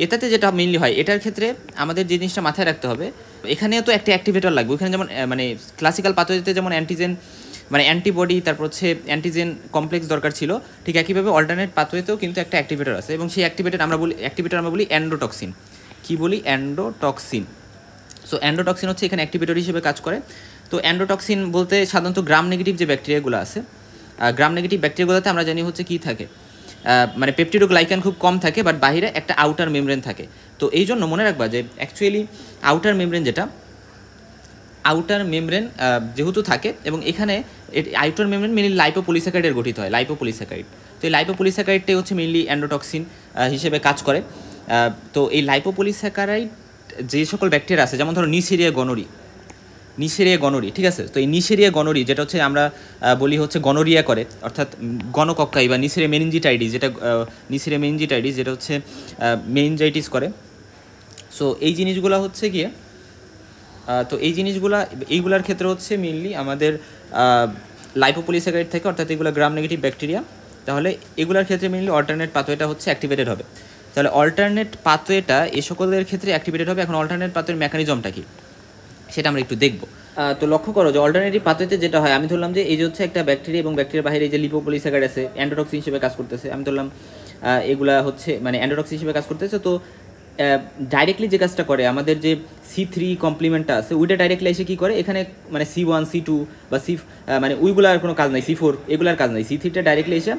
এটাতে যেটা মেনলি হয়, এটার ক্ষেত্রে আমাদের যে জিনিসটা মাথায় রাখতে হবে, এখানেও তো একটা অ্যাক্টিভেটর লাগবে। ওখানে যেমন মানে ক্লাসিক্যাল পাথোতে যেমন অ্যান্টিজেন মানে অ্যান্টিবডি, তারপর হচ্ছে অ্যান্টিজেন কমপ্লেক্স দরকার ছিল, ঠিক একইভাবে অল্টারনেট পাথওয়েতেও কিন্তু একটা অ্যাক্টিভেটর আছে, এবং সেই অ্যাক্টিভেটর আমরা বলি অ্যান্ডোটক্সিন। কি বলি, অ্যান্ডোটক্সিন। সো অ্যান্ডোটক্সিন হচ্ছে এখানে অ্যাক্টিভেটর হিসেবে কাজ করে। তো অ্যান্ডোটক্সিন বলতে সাধারণত গ্রাম নেগেটিভ যে ব্যাকটেরিয়াগুলো আছে, গ্রাম নেগেটিভ ব্যাকটেরিয়াগুলোতে আমরা জানি হচ্ছে কী থাকে, মানে পেপটিডোগ্লাইকান খুব কম থাকে, বাট বাইরে একটা আউটার মেমব্রেন থাকে। তো এই জন্য মনে রাখবা যে অ্যাকচুয়ালি আউটার মেমব্রেন যেহেতু থাকে, এবং এখানে আউটার মেমব্রেন মেনলি লাইপোপলিস্যাকারাইডের গঠিত হয়, লাইপোপলিস্যাকারাইড। তো এই লাইপোপলিস্যাকারাইডটাই হচ্ছে মেনলি অ্যান্ডোটক্সিন হিসেবে কাজ করে। তো এই লাইপোপলিস্যাকারাইড যে সকল ব্যাকটেরিয়া আছে, যেমন ধরো নিসেরিয়া গনোরি, ঠিক আছে। তো এই নিসেরিয়া গনোরি যেটা হচ্ছে আমরা বলি হচ্ছে গনোরিয়া করে, অর্থাৎ গণকক্কাই বা নিসেরিয়া মেনিনজিটাইটিস, যেটা হচ্ছে মেনিনজাইটিস করে। সো এই জিনিসগুলো হচ্ছে গিয়ে তো এইগুলার ক্ষেত্রে হচ্ছে মেনলি আমাদের লাইপোপলিস্যাকারাইড থেকে, অর্থাৎ এগুলো গ্রাম নেগেটিভ ব্যাকটেরিয়া, তাহলে এগুলার ক্ষেত্রে মেনলি অল্টারনেট পাথওয়েটা হচ্ছে অ্যাক্টিভেটেড হবে। তাহলে অল্টারনেট পাথওয়েটা এই সকলের ক্ষেত্রে অ্যাক্টিভেটেড হবে। এখন অল্টারনেট পাথওয়ের মেকানিজমটা কি সেটা আমরা একটু দেখব। তো লক্ষ্য করো যে অল্টারনেটিভ পাথওয়েতে যেটা হয়, আমি ধরলাম যে এই যে হচ্ছে একটা ব্যাকটেরিয়া এবং ব্যাকটেরিয়ার বাইরে এই যে লিপোপলিস্যাকারাইড আছে, অ্যান্ডোটক্সিন হিসেবে কাজ করতেছে। আমি ধরলাম এগুলা হচ্ছে মানে অ্যান্ডোটক্সিন হিসেবে কাজ করতেছে। তো ডাইরেক্টলি যে কাজটা করে আমাদের যে C3 কমপ্লিমেন্টটা আছে, ওইটা ডাইরেক্টলি এসে কী করে এখানে মানে C1 C2 বা মানে ওইগুলার কোনো কাজ নাই, C4 এগুলার কাজ নাই। C3টা ডাইরেক্টলি এসে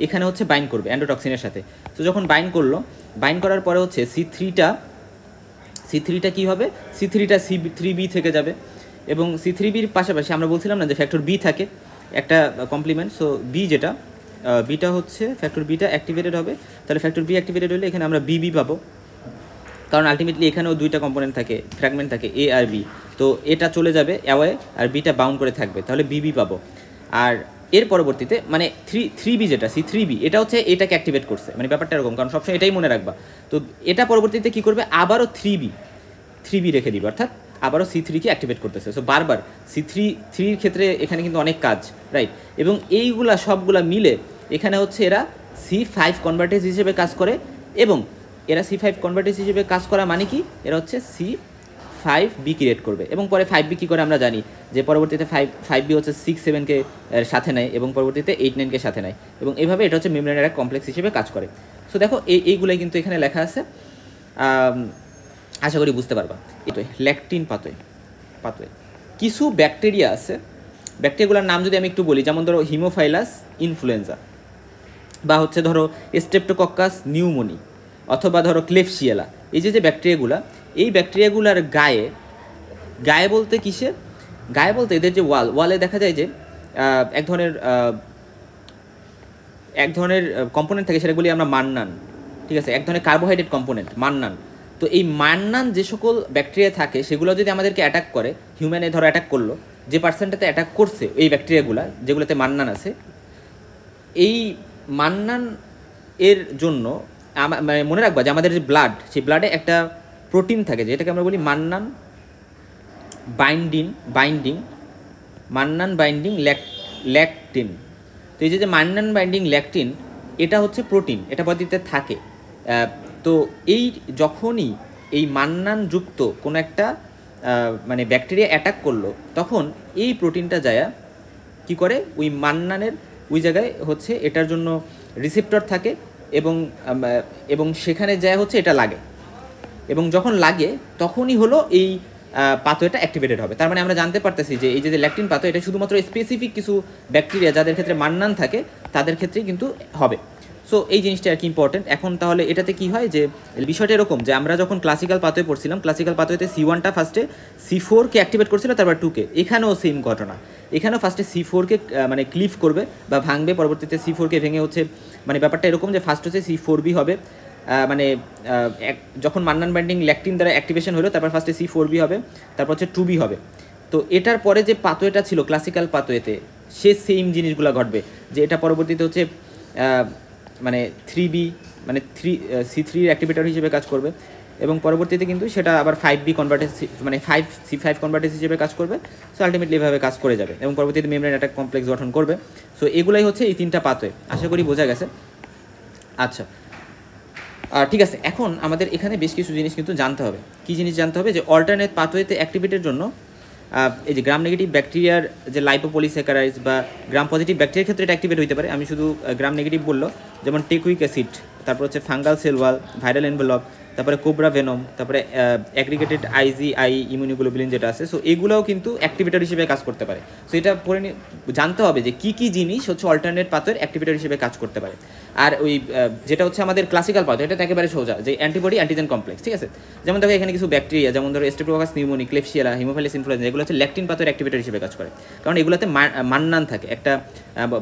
এখানে হচ্ছে বাইন্ড করবে অ্যান্ডোটক্সিনের সাথে। তো যখন বাইন্ড করার পরে হচ্ছে C3টা কী হবে, C3টা C3b থেকে যাবে, এবং C3bর পাশাপাশি আমরা বলছিলাম না যে ফ্যাক্টর বি থাকে একটা কমপ্লিমেন্ট। সো বিটা হচ্ছে ফ্যাক্টর বিটা অ্যাক্টিভেটেড হবে। তাহলে ফ্যাক্টর বি অ্যাক্টিভেটেড হলে এখানে আমরা বিবি পাবো, কারণ আলটিমেটলি এখানেও দুইটা কম্পোনেন্ট থাকে, ফ্র্যাগমেন্ট থাকে এ আর বি। তো এটা চলে যাবে অ্যাওয়ে আর বিটা বাউন্ড করে থাকবে, তাহলে বিবি পাবো। আর এর পরবর্তীতে মানে থ্রি বি যেটা C3b, এটা হচ্ছে এটাকে অ্যাক্টিভেট করছে, মানে ব্যাপারটা এরকম, কারণ সবসময় এটাই মনে রাখবা। তো এটা পরবর্তীতে কী করবে, আবারও থ্রি বি রেখে দিবে, অর্থাৎ আবারও C3কে অ্যাক্টিভেট করতেছে। সো বারবার থ্রির ক্ষেত্রে এখানে কিন্তু অনেক কাজ, রাইট। এবং এইগুলা সবগুলা মিলে এখানে হচ্ছে এরা C5 কনভার্টেজ হিসেবে কাজ করে, এবং এরা C5 কনভার্টেজ হিসেবে কাজ করা মানে কি, এরা হচ্ছে C5b ক্রিয়েট করবে, এবং পরে 5b কী করে আমরা জানি যে পরবর্তীতে 5b হচ্ছে 6-7কে সাথে নেয়, এবং পরবর্তীতে 8-9কে সাথে নেয়, এবং এইভাবে এটা হচ্ছে মেমব্রেনের এক কমপ্লেক্স হিসেবে কাজ করে। সো দেখো এইগুলাই কিন্তু এখানে লেখা আছে, আশা করি বুঝতে পারবা। ল্যাকটিন পাথওয়ে কিছু ব্যাকটেরিয়া আছে, ব্যাকটেরিয়াগুলোর নাম যদি আমি একটু বলি, যেমন ধরো হিমোফাইলাস ইনফ্লুয়েঞ্জা, বা হচ্ছে ধরো স্ট্রেপ্টোকক্কাস নিউমোনি, অথবা ধরো ক্লেফশিয়েলা। এই যে ব্যাকটেরিয়াগুলা, এই ব্যাকটেরিয়াগুলার গায়ে বলতে কিসের গায়ে বলতে এদের যে ওয়ালে দেখা যায় যে এক ধরনের কম্পোনেন্ট থাকে, সেটা বলি আমরা মান্নান, ঠিক আছে, এক ধরনের কার্বোহাইড্রেট কম্পোনেন্ট মান্নান। তো এই মান্নান যে সকল ব্যাকটেরিয়া থাকে, সেগুলো যদি আমাদেরকে অ্যাটাক করে, হিউম্যানে ধরো অ্যাটাক করলো, যে পার্সেন্টটাতে অ্যাটাক করছে এই ব্যাকটেরিয়াগুলা যেগুলোতে মান্নান আছে, এই মান্নান এর জন্য মানে মনে রাখবা যে আমাদের যে ব্লাড, সেই ব্লাডে একটা প্রোটিন থাকে যেটাকে আমরা বলি মান্নান বাইন্ডিং ল্যাকটিন। তো এই যে মান্নান বাইন্ডিং ল্যাকটিন, এটা হচ্ছে প্রোটিন, এটা পদ্ধতিতে থাকে। তো যখনই এই মান্নানযুক্ত কোনো একটা মানে ব্যাকটেরিয়া অ্যাটাক করলো, তখন এই প্রোটিনটা যায় কি করে, ওই মান্নানের ওই জায়গায় হচ্ছে এটার জন্য রিসেপ্টর থাকে, এবং সেখানে যায় হচ্ছে এটা লাগে, এবং যখন লাগে তখনই হলো এই পাথওয়েটা অ্যাক্টিভেটেড হবে। তার মানে আমরা জানতে পারতেছি যে এই যে ল্যাকটিন পাথওয়ে, এটা শুধুমাত্র স্পেসিফিক কিছু ব্যাকটেরিয়া যাদের ক্ষেত্রে মান্নান থাকে তাদের ক্ষেত্রেই কিন্তু হবে। সো এই জিনিসটা আর কি ইম্পর্টেন্ট। এখন তাহলে এটাতে কি হয় যে বিষয়টা এরকম যে আমরা যখন ক্লাসিক্যাল পাথওয়ে পড়ছিলাম, ক্লাসিক্যাল পাথওয়েতে C1টা ফার্স্টে C4কে অ্যাক্টিভেট করছিল, তারপর 2কে। এখানেও সেম ঘটনা, এখানেও ফার্স্টে C4কে মানে ক্লিভ করবে বা ভাঙবে, পরবর্তীতে C4কে ভেঙে হচ্ছে মানে ব্যাপারটা এরকম যে ফার্স্ট হচ্ছে C4b হবে, মানে যখন মান্নান বাইন্ডিং ল্যাকটিন দ্বারা অ্যাক্টিভেশন হলো, তারপর ফার্স্টে C4b হবে, তারপর হচ্ছে 2b হবে। তো এটার পরে যে পাথওয়েটা ছিল ক্লাসিক্যাল পাথওয়েতে, সে সেম জিনিসগুলো ঘটবে, যে এটা পরবর্তীতে হচ্ছে মানে 3b মানে C3 অ্যাক্টিভেটর হিসেবে কাজ করবে, এবং পরবর্তীতে কিন্তু সেটা আবার 5b কনভার্টেজ মানে C5 কনভার্টেজ হিসেবে কাজ করবে। সো আলটিমেটলি এভাবে কাজ করে যাবে, এবং পরবর্তীতে মেমব্রেন একটা কমপ্লেক্স গঠন করবে। সো এগুলাই হচ্ছে এই 3টা পাথওয়ে, আশা করি বোঝা গেছে। আচ্ছা, ঠিক আছে, এখন আমাদের এখানে বেশ কিছু জিনিস কিন্তু জানতে হবে। কী জিনিস জানতে হবে, যে অল্টারনেট পাথওয়েতে অ্যাক্টিভেটের জন্য এই যে গ্রাম নেগেটিভ ব্যাকটেরিয়ার যে লাইপোপলিস্যাকারাইডস বা গ্রাম পজিটিভ ব্যাকটেরিয়ার ক্ষেত্রে এটা অ্যাক্টিভেট হতে পারে। আমি শুধু গ্রাম নেগেটিভ বললো, যেমন টেকুইক অ্যাসিড, তারপর হচ্ছে fungal cell wall, viral envelope, তারপরে কোবরা ভেনম, তারপরে অ্যাগ্রিগেটেড আইজিআই ইমিউনোগ্লোবুলিন যেটা আছে, সো এগুলোও কিন্তু অ্যাক্টিভেটর হিসেবে কাজ করতে পারে। সো এটা পরে জানতে হবে যে কী কী জিনিস হচ্ছে অল্টারনেট পাথওয়ের অ্যাক্টিভেটর হিসেবে কাজ করতে পারে। আর ওই যেটা হচ্ছে আমাদের ক্লাসিক্যাল পাথওয়ে, এটা একেবারে সোজা, যে অ্যান্টিবডি অ্যান্টিজেন কমপ্লেক্স, ঠিক আছে। যেমন দেখো এখানে কিছু ব্যাকটেরিয়া, যেমন ধরো স্ট্রেপ্টোককাস নিউমোনি, ক্লেপশিয়েলা, হিমোফাইলাস ইনফ্লুয়েঞ্জা, এগুলো হচ্ছে ল্যাকটিন পাথওয়ের অ্যাক্টিভেটর হিসেবে কাজ করে, কারণ এগুলোতে মান্নান থাকে, একটা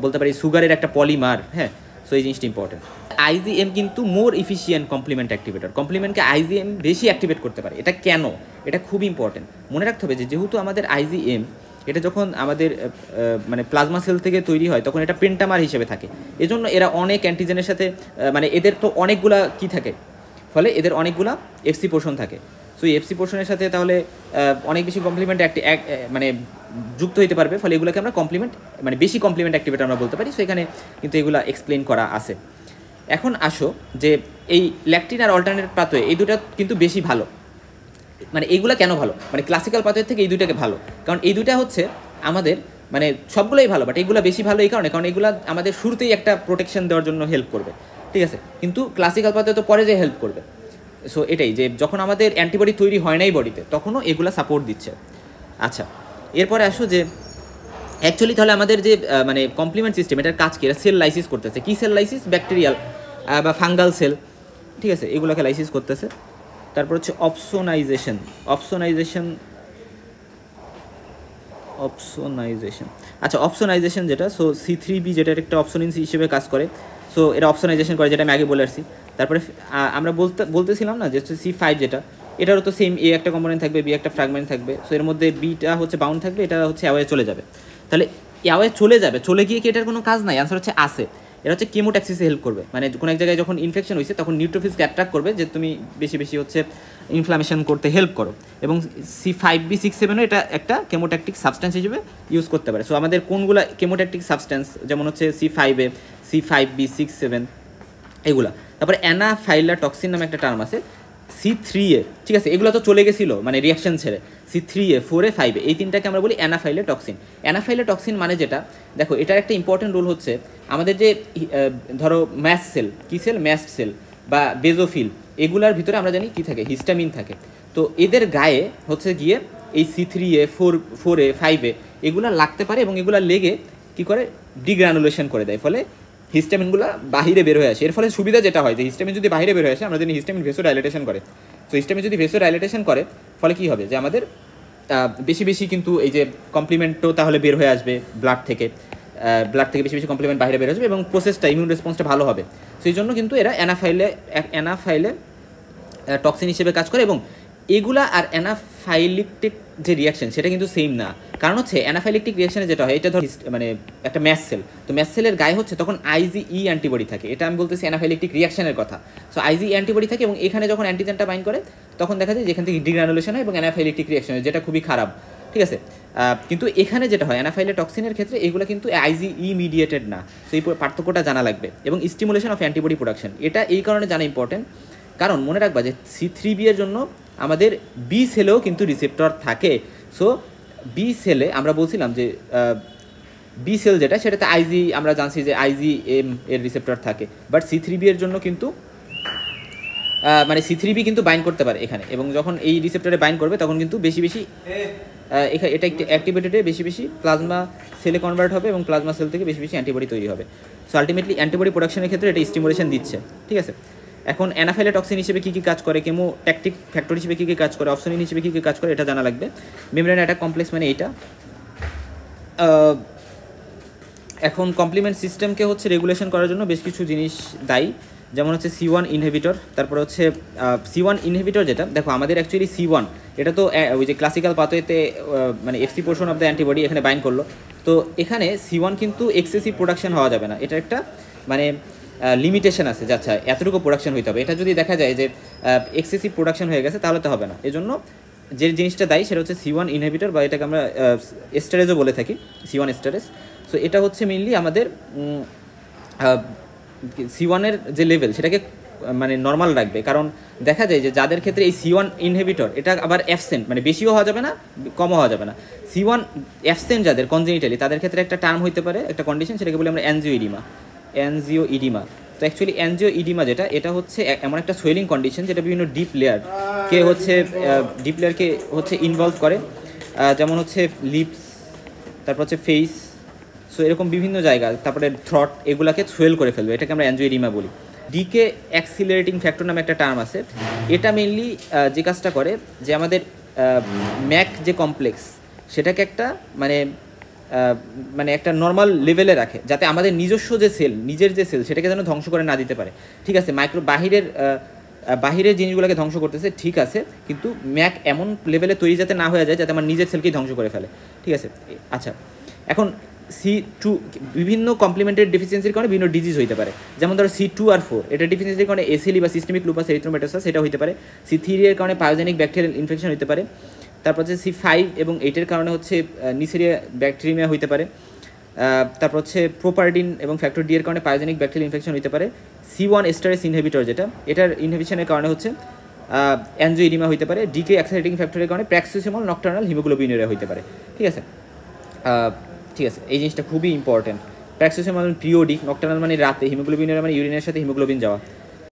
বলতে পারি সুগারের একটা পলিমার, হ্যাঁ। সো এই জিনিসটা ইম্পর্টেন্ট। আইজিএম কিন্তু মোর ইফিসিয়েন্ট কমপ্লিমেন্ট অ্যাক্টিভেটর, কমপ্লিমেন্টকে আইজিএম বেশি অ্যাক্টিভেট করতে পারে। এটা কেন? এটা খুব ইম্পর্টেন্ট, মনে রাখতে হবে যে যেহেতু আমাদের আইজিএম এটা যখন আমাদের মানে প্লাজমা সেল থেকে তৈরি হয় তখন এটা পেন্টামার হিসেবে থাকে, এজন্য এরা অনেক অ্যান্টিজেনের সাথে মানে এদের তো অনেকগুলা কি থাকে, ফলে এদের অনেকগুলা এফসি পোর্শন থাকে। সো এই এফসি পোর্শনের সাথে তাহলে অনেক বেশি কমপ্লিমেন্ট মানে যুক্ত হতে পারবে, ফলে এগুলোকে আমরা কমপ্লিমেন্ট মানে বেশি কমপ্লিমেন্ট অ্যাক্টিভেটর আমরা বলতে পারি। সো এখানে কিন্তু এগুলো এক্সপ্লেন করা আছে। এখন আসো যে এই ল্যাকটিন আর অল্টারনেট পাথওয়ে এই দুটা কিন্তু বেশি ভালো, মানে এইগুলা কেন ভালো, মানে ক্লাসিক্যাল পাথওয়ে থেকে এই দুটাকে ভালো, কারণ এই দুটা হচ্ছে আমাদের মানে সবগুলোই ভালো, বাট এইগুলো বেশি ভালো এই কারণে, কারণ এগুলো আমাদের শুরুতেই একটা প্রোটেকশন দেওয়ার জন্য হেল্প করবে, ঠিক আছে। কিন্তু ক্লাসিক্যাল পাথওয়ে তো পরে যে হেল্প করবে। সো এটাই যে যখন আমাদের অ্যান্টিবডি তৈরি হয় নাই বডিতে, তখনও এগুলো সাপোর্ট দিচ্ছে। আচ্ছা, এরপরে আসো যে অ্যাকচুয়ালি তাহলে আমাদের যে মানে কমপ্লিমেন্ট সিস্টেম, এটার কাজ কি? এটা সেল লাইসিস করতেছে। কী সেল লাইসিস? ব্যাকটেরিয়াল বা ফাঙ্গাল সেল, ঠিক আছে, এগুলোকে লাইসিস করতেছে। তারপর হচ্ছে অপসোনাইজেশন। আচ্ছা, অপসোনাইজেশন যেটা, সো C3b যেটা একটা অপসোনিন হিসেবে কাজ করে, সো এটা অপসোনাইজেশন করে, যেটা আমি আগে বলে আসছি। তারপরে আমরা বলতেছিলাম না যে C5 যেটা, এটারও তো সেম, এ একটা কম্পোনেন্ট থাকবে, বি একটা ফ্র্যাগমেন্ট থাকবে। সো এর মধ্যে বিটা হচ্ছে বাউন্ড থাকবে, এটা হচ্ছে অ্যাওয়ে চলে যাবে। তাহলে অ্যাওয়ে চলে গিয়ে কি এটার কোনো কাজ নাই? আনসার হচ্ছে আছে। এটা হচ্ছে কেমোট্যাক্সিসে হেল্প করবে, মানে কোনো এক জায়গায় যখন ইনফেকশন হয়েছে তখন নিউট্রোফিলসকে অ্যাট্রাক্ট করবে যে তুমি বেশি বেশি হচ্ছে ইনফ্লামেশন করতে হেল্প করো। এবং C5b67ও এটা একটা কেমোট্যাকটিক সাবস্ট্যান্স হিসেবে ইউজ করতে পারে। সো আমাদের কোনগুলো কেমোট্যাকটিক সাবস্ট্যান্স, যেমন হচ্ছে C5a, C5b67 এগুলা। তারপরে অ্যানাফাইলাটক্সিন নামে একটা টার্ম আছে, C3a, ঠিক আছে, এগুলো তো চলে গেছিলো মানে রিয়াকশন ছেড়ে। C3a, 4a, 5a, এই তিনটাকে আমরা বলি অ্যানাফাইলাটক্সিন। অ্যানাফাইলাটক্সিন মানে যেটা, দেখো এটার একটা ইম্পর্টেন্ট রোল হচ্ছে আমাদের যে ধরো ম্যাস্ট সেল, কী সেল? ম্যাস্ট সেল বা বেজোফিল, এগুলার ভিতরে আমরা জানি কী থাকে? হিস্টামিন থাকে। তো এদের গায়ে হচ্ছে গিয়ে এই C3a, 4a, 5a এগুলো লাগতে পারে, এবং এগুলো লেগে কী করে? ডিগ্রানুলেশন করে দেয়, ফলে হিস্টামিনগুলো বাহিরে বের হয়ে আসে। এর ফলে সুবিধা যেটা হয় যে হিস্টামিন যদি বাইরে বের হয়ে আসে, আমরা জানি হিস্টামিন ভেসোডাইলেটেশন করে। তো হিস্টামিন যদি ভেসোডাইলেটেশন করে, ফলে কী হবে? যে আমাদের বেশি বেশি কিন্তু এই যে কমপ্লিমেন্টও তাহলে বের হয়ে আসবে ব্লাড থেকে বেশি বেশি কমপ্লিমেন্ট বাইরে বের আসবে, এবং প্রসেসটা, ইমিউন রেসপন্সটা ভালো হবে। সেই জন্য কিন্তু এরা অ্যানাফাইলে টক্সিন হিসেবে কাজ করে। এবং এগুলা আর অ্যানাফাইলিকটিক যে রিয়াকশন, সেটা কিন্তু সেম না। কারণ হচ্ছে অ্যানাফাইলিকটিক রিয়াকশনে যেটা হয়, এটা ধর মানে একটা ম্যাস্ট সেল, তো ম্যাস্ট সেলের গায়ে হচ্ছে তখন IgE অ্যান্টিবডি থাকে, এটা আমি বলতেছি অ্যানাফাইলিকটিক রিয়াকশনের কথা। সো IgE অ্যান্টিবডি থাকে, এবং এখানে যখন অ্যান্টিজেনটা বাইন্ড করে তখন দেখা যায় যেখান থেকে ডিগ্রানুলেশন হয় এবং অ্যানাফাইলিকটিক রিয়াকশন হয়, যেটা খুবই খারাপ, ঠিক আছে। কিন্তু এখানে যেটা হয় অ্যানাফাইলেটক্সিনের ক্ষেত্রে, এগুলো কিন্তু IgE মিডিয়েটেড না। সো এই পার্থক্যটা জানা লাগবে। এবং স্টিমুলেশন অফ অ্যান্টিবডি প্রোডাকশন, এটা এই কারণে জানা ইম্পর্টেন্ট, কারণ মনে রাখবা যে C3b এর জন্য আমাদের বি সেলেও কিন্তু রিসেপ্টর থাকে। সো বি সেলে আমরা বলছিলাম যে বি সেল যেটা, সেটাতে আমরা জানছি যে IgM এর রিসেপ্টর থাকে, বাট C3b এর জন্য কিন্তু মানে C3b কিন্তু বাইন্ড করতে পারে এখানে, এবং যখন এই রিসেপ্টরে বাইন্ড করবে তখন কিন্তু বেশি বেশি এটা অ্যাক্টিভেটেডে বেশি বেশি প্লাজমা সেলে কনভার্ট হবে, এবং প্লাজমা সেল থেকে বেশি বেশি অ্যান্টিবডি তৈরি হবে। সো আলটিমেটলি অ্যান্টিবডি প্রোডাকশনের ক্ষেত্রে এটা স্টিমুলেশন দিচ্ছে, ঠিক আছে। এখন অ্যানাফাইলাটক্সিন হিসেবে কী কী কাজ করে, কেমোট্যাকটিক ফ্যাক্টর হিসেবে কী কী কাজ করে, অপসোনিন হিসেবে কী কী কাজ করে, এটা জানা লাগবে। মেমব্রেন অ্যাটাক কমপ্লেক্স মানে এইটা। এখন কমপ্লিমেন্ট সিস্টেমকে হচ্ছে রেগুলেশন করার জন্য বেশ কিছু জিনিস দায়ী, যেমন হচ্ছে C1 ইনহিবিটর। তারপর হচ্ছে C1 ইনহিবিটর যেটা, দেখো আমাদের অ্যাকচুয়ালি C1 এটা তো ওই যে ক্লাসিক্যাল পাথওয়েতে মানে FC portion of the antibody এখানে বাইন্ড করলো। তো এখানে C1 কিন্তু এক্সেসিভ প্রোডাকশন হওয়া যাবে না, এটা একটা মানে লিমিটেশন আছে, যে আচ্ছা এতটুকু প্রোডাকশন হইতে হবে। এটা যদি দেখা যায় যে এক্সেসিভ প্রোডাকশন হয়ে গেছে, তাহলে তো হবে না। এজন্য যে জিনিসটা দায়ী সেটা হচ্ছে C1 ইনহিবিটর, বা এটাকে আমরা এস্টারেজও বলে থাকি, C1 এস্টারেজ। সো এটা হচ্ছে মেইনলি আমাদের C1-এর যে লেভেল সেটাকে মানে নর্মাল রাখবে, কারণ দেখা যায় যে যাদের ক্ষেত্রে এই C1 ইনহিবিটর এটা আবার অ্যাবসেন্ট, মানে বেশিও হওয়া যাবে না কমও হওয়া যাবে না। C1 অ্যাবসেন্ট যাদের কনজেনিটালি, তাদের ক্ষেত্রে একটা টার্ম হইতে পারে, একটা কন্ডিশন, সেটাকে বলি আমরা অ্যানজিওইডিমা। তো অ্যাকচুয়ালি অ্যাঞ্জিও ইডিমা যেটা, এটা হচ্ছে এমন একটা সোয়েলিং কন্ডিশন যেটা বিভিন্ন ডিপ লেয়ারকে হচ্ছে ইনভলভ করে, যেমন হচ্ছে লিপস, তারপর হচ্ছে ফেস, সো এরকম বিভিন্ন জায়গা, তারপরে থ্রট, এগুলাকে সোয়েল করে ফেলবে, এটাকে আমরা অ্যাঞ্জিও ইডিমা বলি। ডিকে অ্যাক্সিলারেটিং ফ্যাক্টর নামে একটা টার্ম আছে, এটা মেইনলি যে কাজটা করে যে আমাদের ম্যাক যে কমপ্লেক্স সেটাকে একটা মানে একটা নর্মাল লেভেলে রাখে, যাতে আমাদের নিজস্ব যে সেল, নিজের যে সেল সেটাকে যেন ধ্বংস করে না দিতে পারে। ঠিক আছে, বাহিরের জিনিসগুলোকে ধ্বংস করতেছে ঠিক আছে, কিন্তু ম্যাক এমন লেভেলে তৈরি যাতে না হয়ে যায় যাতে আমার নিজের সেলকেই ধ্বংস করে ফেলে। ঠিক আছে, আচ্ছা এখন বিভিন্ন কমপ্লিমেন্টের ডেফিসিয়েন্সির কারণে বিভিন্ন ডিজিজ হইতে পারে। যেমন ধরো C2 আর 4, এটা ডেফিসিয়েন্সির কারণে এসিএলই বা সিস্টেমিক লুপাস এরিথ্রোমেটোসাস সেটা হইতে পারে। C3 এর কারণে পায়োজেনিক ব্যাকটেরিয়াল ইনফেকশন হইতে পারে। তারপর হচ্ছে C5 এবং 8 কারণে হচ্ছে নিসেরিয়া ব্যাকটেরিয়া হইতে পারে। তারপর হচ্ছে প্রোপারডিন এবং ফ্যাক্টর ডি এর কারণে পায়োজেনিক ব্যাকটেরিয়াল ইনফেকশন হইতে পারে। C1 এস্টারেস ইনহিবিটর যেটা, এটার ইনহিবিশনের কারণে হচ্ছে অ্যাঞ্জিওইডিমা হইতে পারে। ডিকে অ্যাক্সিলারেটিং ফ্যাক্টরের কারণে প্র্যাক্সিসিমল নকটার্নাল হিমোগ্লোবিনুরিয়া হইতে পারে। ঠিক আছে, ঠিক আছে, এই জিনিসটা খুবই ইম্পর্টেন্ট। প্র্যাক্সিসিমল পিরিয়ডিক, নকটার্নাল মানে রাতে, হিমোগ্লোবিনুরিয়া মানে ইউরিনের সাথে হিমোগ্লোবিন যাওয়া।